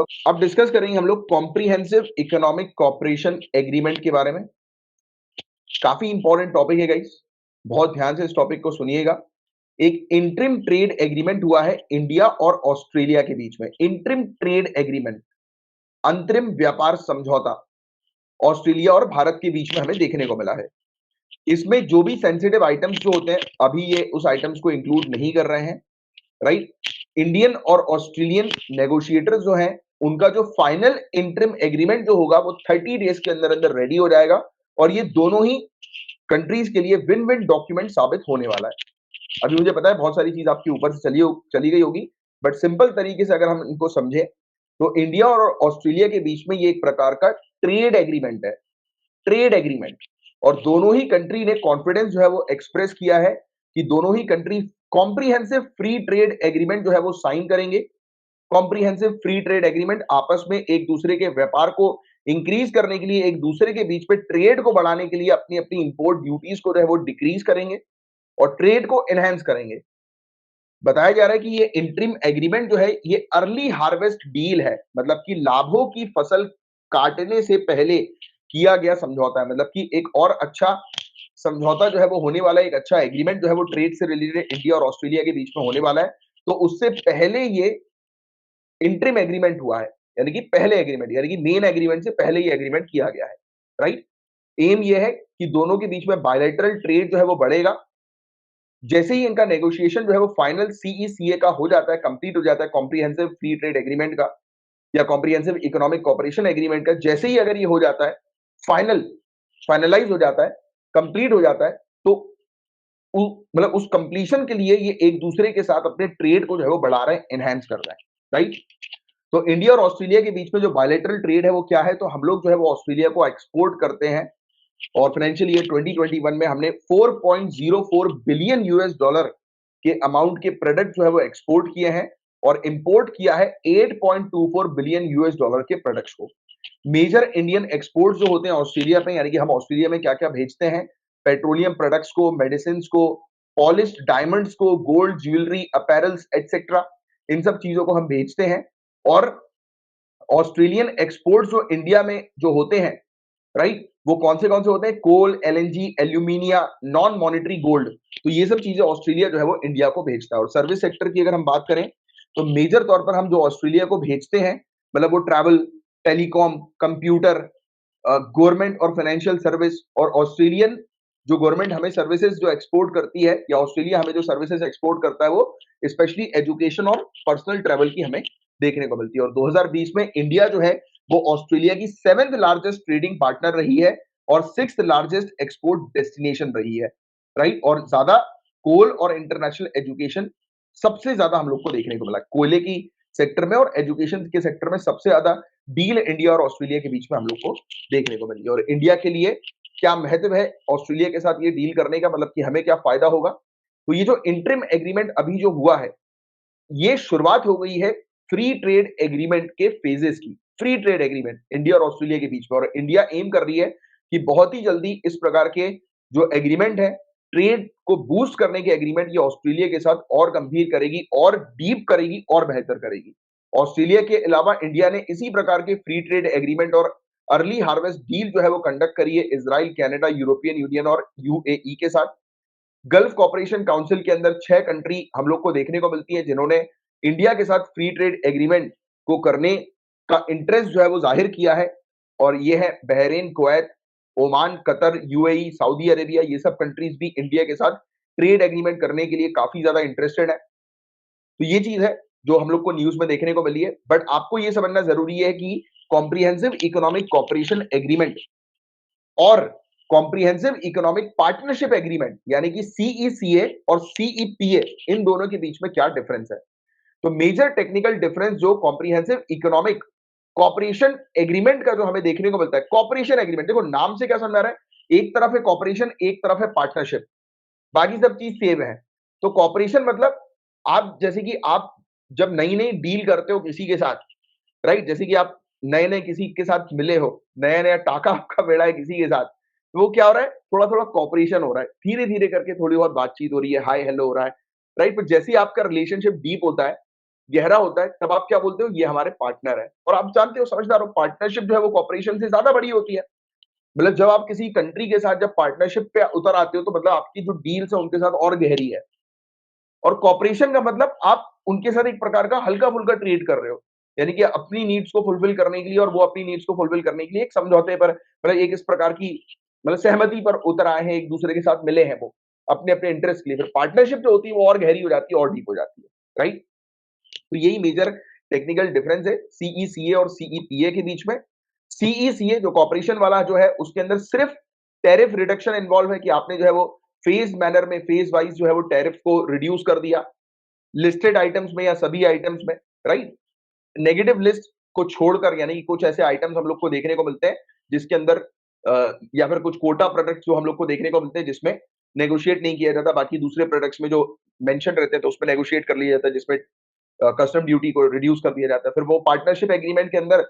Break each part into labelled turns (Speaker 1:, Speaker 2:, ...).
Speaker 1: तो अब डिस्कस करेंगे हम लोग कॉम्प्रिहेंसिव इकोनॉमिक कॉपरेशन एग्रीमेंट के बारे में। काफी इंपॉर्टेंट टॉपिक है गाइस, बहुत ध्यान से इस टॉपिक को सुनिएगा। एक इंटरिम ट्रेड एग्रीमेंट हुआ है इंडिया और ऑस्ट्रेलिया के बीच में। इंटरिम ट्रेड एग्रीमेंट, अंतरिम व्यापार समझौता ऑस्ट्रेलिया और भारत के बीच में हमें देखने को मिला है। इसमें जो भी सेंसिटिव आइटम्स जो होते हैं, अभी ये उस आइटम्स को इंक्लूड नहीं कर रहे हैं, राइट। इंडियन और ऑस्ट्रेलियन नेगोशिएटर्स जो हैं, उनका जो फाइनल इंटरिम एग्रीमेंट जो होगा वो 30 डेज के अंदर अंदर रेडी हो जाएगा और ये दोनों ही कंट्रीज के लिए विन विन डॉक्यूमेंट साबित होने वाला है। अभी मुझे पता है बहुत सारी चीज आपके ऊपर से चली गई होगी, बट सिंपल तरीके से अगर हम इनको समझे तो इंडिया और ऑस्ट्रेलिया के बीच में ये एक प्रकार का ट्रेड एग्रीमेंट है, ट्रेड एग्रीमेंट। और दोनों ही कंट्री ने कॉन्फिडेंस जो है वो एक्सप्रेस किया है कि दोनों ही country comprehensive free trade agreement जो है वो साइन करेंगे। कॉम्प्रिहेंसिव फ्री ट्रेड एग्रीमेंट आपस में एक दूसरे के व्यापार को इंक्रीज करने के लिए, एक दूसरे के बीच में ट्रेड को बढ़ाने के लिए अपनी अपनी इंपोर्ट ड्यूटीज को जो है वो डिक्रीज करेंगे और ट्रेड को एनहांस करेंगे। बताया जा रहा है कि ये इंटरिम एग्रीमेंट जो है ये अर्ली हार्वेस्ट डील है, मतलब कि लाभों की फसल काटने से पहले किया गया समझौता है। मतलब कि एक और अच्छा समझौता जो है वो होने वाला है, एक अच्छा एग्रीमेंट जो है वो ट्रेड से रिलेटेड इंडिया और ऑस्ट्रेलिया के बीच में होने वाला है। तो उससे पहले ये इंटरिम एग्रीमेंट हुआ है, यानी कि पहले एग्रीमेंट, यानी कि मेन एग्रीमेंट से पहले ये एग्रीमेंट किया गया है, राइट। एम ये है कि दोनों के बीच में बायलैटरल ट्रेड जो है वो बढ़ेगा। जैसे ही इनका नेगोशिएशन जो है वो फाइनल सीईसीए का हो जाता है, कंप्लीट हो जाता है, कॉम्प्रिहेंसिव फ्री ट्रेड एग्रीमेंट का या कॉम्प्रिहेंसिव इकोनॉमिक कॉपरेशन एग्रीमेंट का, जैसे ही अगर ये हो जाता है, फाइनलाइज हो जाता है, कंप्लीट हो जाता है, तो मतलब उस कंप्लीशन के लिए ये एक दूसरे के साथ अपने ट्रेड को जो है वो बढ़ा रहे हैं, एनहांस कर रहे हैं, राइट। तो इंडिया और ऑस्ट्रेलिया के बीच में जो बायलैटरल ट्रेड है वो क्या है, तो हम लोग जो है वो ऑस्ट्रेलिया को एक्सपोर्ट करते हैं और फाइनेंशियल ईयर 2021 में हमने 4.04 बिलियन यूएस डॉलर के अमाउंट के प्रोडक्ट जो है वो एक्सपोर्ट किए हैं और इंपोर्ट किया है 8.24 बिलियन यूएस डॉलर के प्रोडक्ट्स को। मेजर इंडियन एक्सपोर्ट्स जो होते हैं ऑस्ट्रेलिया पे, यानी कि हम ऑस्ट्रेलिया में क्या क्या भेजते हैं, पेट्रोलियम प्रोडक्ट्स को, मेडिसिन को, पॉलिश्ड डायमंड्स को, गोल्ड ज्वेलरी, अपैरल्स एटसेट्रा, इन सब चीजों को हम भेजते हैं। और ऑस्ट्रेलियन एक्सपोर्ट्स जो इंडिया में जो होते हैं, राइट, वो कौन से होते हैं, coal, LNG, alumina, non monetary gold. तो ये सब चीजें ऑस्ट्रेलिया जो है वो इंडिया को भेजता है। और सर्विस सेक्टर की अगर हम बात करें तो मेजर तौर पर हम जो ऑस्ट्रेलिया को भेजते हैं, मतलब वो ट्रैवल, टेलीकॉम, कंप्यूटर, गवर्नमेंट और फाइनेंशियल सर्विस। और ऑस्ट्रेलियन जो गवर्नमेंट हमें सर्विसेज जो एक्सपोर्ट करती है या ऑस्ट्रेलिया हमें जो सर्विसेज एक्सपोर्ट करता है वो स्पेशली एजुकेशन और पर्सनल ट्रैवल की हमें देखने को मिलती है। और 2020 में इंडिया जो है वो ऑस्ट्रेलिया की 7th लार्जेस्ट ट्रेडिंग पार्टनर रही है और 6th लार्जेस्ट एक्सपोर्ट डेस्टिनेशन रही है, राइट। और ज्यादा कोल और इंटरनेशनल एजुकेशन सबसे ज्यादा हम लोग को देखने को मिला कोयले की सेक्टर में, और एजुकेशन के सेक्टर में सबसे ज्यादा डील इंडिया और ऑस्ट्रेलिया के बीच में हम लोग को देखने को मिली। और इंडिया के लिए क्या महत्व है ऑस्ट्रेलिया के साथ ये डील करने का, मतलब कि हमें क्या फायदा होगा। तो ये जो इंटरिम एग्रीमेंट अभी जो हुआ है, ये शुरुआत हो गई है फ्री ट्रेड एग्रीमेंट के फेजेस की। फ्री ट्रेड एग्रीमेंट इंडिया और ऑस्ट्रेलिया के बीच में, और इंडिया एम कर रही है कि बहुत ही जल्दी इस प्रकार के जो एग्रीमेंट है, ट्रेड को बूस्ट करने के एग्रीमेंट, ये ऑस्ट्रेलिया के साथ और गंभीर करेगी और डीप करेगी और बेहतर करेगी। ऑस्ट्रेलिया के अलावा इंडिया ने इसी प्रकार के फ्री ट्रेड एग्रीमेंट और अर्ली हार्वेस्ट डील जो है वो कंडक्ट करी है इजराइल, कनाडा, यूरोपियन यूनियन और यूएई के साथ। गल्फ कॉपरेशन काउंसिल के अंदर 6 कंट्री हम लोग को देखने को मिलती है जिन्होंने इंडिया के साथ फ्री ट्रेड एग्रीमेंट को करने का इंटरेस्ट जो है वो जाहिर किया है। और ये है Bahrain, Kuwait, Oman, Qatar, UAE, Saudi Arabia. ये सब कंट्रीज भी इंडिया के साथ ट्रेड एग्रीमेंट करने के लिए काफी ज्यादा इंटरेस्टेड है। तो ये चीज है जो हम लोग को न्यूज में देखने को मिली है। बट आपको ये समझना जरूरी है कि कॉम्प्रिहेंसिव इकोनॉमिक कॉपरेशन एग्रीमेंट और कॉम्प्रिहेंसिव इकोनॉमिक पार्टनरशिप एग्रीमेंट यानी कि सीईसीए और सीईपीए, इन दोनों के बीच में क्या डिफरेंस है। तो मेजर टेक्निकल डिफरेंस जो कॉम्प्रिहेंसिव इकोनॉमिक कॉपरेशन एग्रीमेंट का जो हमें देखने को मिलता है, कॉपरेशन एग्रीमेंट, देखो नाम से क्या समझ आ रहा है, एक तरफ है कॉपरेशन, एक तरफ है पार्टनरशिप, बाकी सब चीज सेम है। तो कॉपरेशन मतलब आप जैसे कि आप जब नई नई डील करते हो किसी के साथ, राइट, जैसे कि आप नए नए किसी के साथ मिले हो, नया नया टाका आपका बेड़ा है किसी के साथ, तो वो क्या हो रहा है, थोड़ा थोड़ा कॉपरेशन हो रहा है, धीरे धीरे करके थोड़ी बहुत बातचीत हो रही है, हाय हेलो हो रहा है, राइट। पर जैसे ही आपका रिलेशनशिप डीप होता है, गहरा होता है, तब आप क्या बोलते हो, ये हमारे पार्टनर है। और आप जानते हो, समझदार हो, पार्टनरशिप जो है वो कॉर्पोरेशन से ज्यादा बड़ी होती है। मतलब जब आप किसी कंट्री के साथ जब पार्टनरशिप पे उतर आते हो, तो मतलब आपकी जो डील्स है उनके साथ और गहरी है। और कॉर्पोरेशन का मतलब आप उनके साथ एक प्रकार का हल्का-फुल्का ट्रेड कर रहे हो। यानी कि अपनी नीड्स को फुलफिल करने के लिए और वो अपनी नीड्स को फुलफिल करने के लिए एक समझौते पर, मतलब एक इस प्रकार की, मतलब सहमति पर उतर आए हैं, एक-दूसरे के साथ मिले हैं वो, अपने-अपने इंटरेस्ट के लिए। फिर पार्टनरशिप जो होती है वो और गहरी हो जाती है और डीप हो जाती है, राइट? तो यही मेजर टेक्निकल डिफरेंस है सीईसीए और सीईपीए के बीच में। सीईसीए जो कॉर्पोरेशन वाला जो है, उसके अंदर सिर्फ टैरिफ रिडक्शन इन्वॉल्व है कि आपने जो है वो फेज मैनर में, फेज वाइज जो है वो टैरिफ को रिड्यूस कर दिया, लिस्टेड आइटम्स में या सभी आइटम्स में, राइट? नेगेटिव लिस्ट को छोड़कर, यानी कि कुछ ऐसे आइटम्स हम लोग को देखने को मिलते हैं जिसके अंदर या फिर कुछ कोटा प्रोडक्ट्स जो हम लोग को देखने को मिलते हैं जिसमें नेगोशिएट नहीं किया जाता, बाकी दूसरे प्रोडक्ट्स में जो मेंशन रहते हैं तो उसमें नेगोशिएट कर लिया जाता है, जिसमें कस्टम ड्यूटी को रिड्यूस कर दिया जाता है। फिर वो पार्टनरशिप एग्रीमेंट के अंदर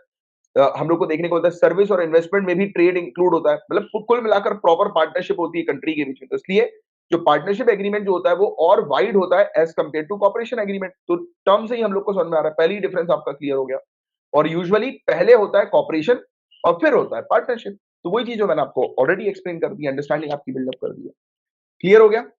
Speaker 1: हम लोग को देखने को मिलता है सर्विस और इन्वेस्टमेंट में भी ट्रेड इंक्लूड होता है। मतलब कुल मिलाकर प्रॉपर पार्टनरशिप होती है कंट्री के बीच में। तो इसलिए जो पार्टनरशिप एग्रीमेंट जो होता है वो और वाइड होता है as compare to corporation agreement. तो टर्म से ही हम लोग को समझ में आ रहा है, पहली डिफरेंस आपका क्लियर हो गया। और यूजुअली पहले होता है कॉर्पोरेशन और फिर होता है पार्टनरशिप। तो वही चीज जो मैंने आपको ऑलरेडी एक्सप्लेन कर दी, अंडरस्टैंडिंग आपकी बिल्डअप कर दी है। क्लियर हो गया?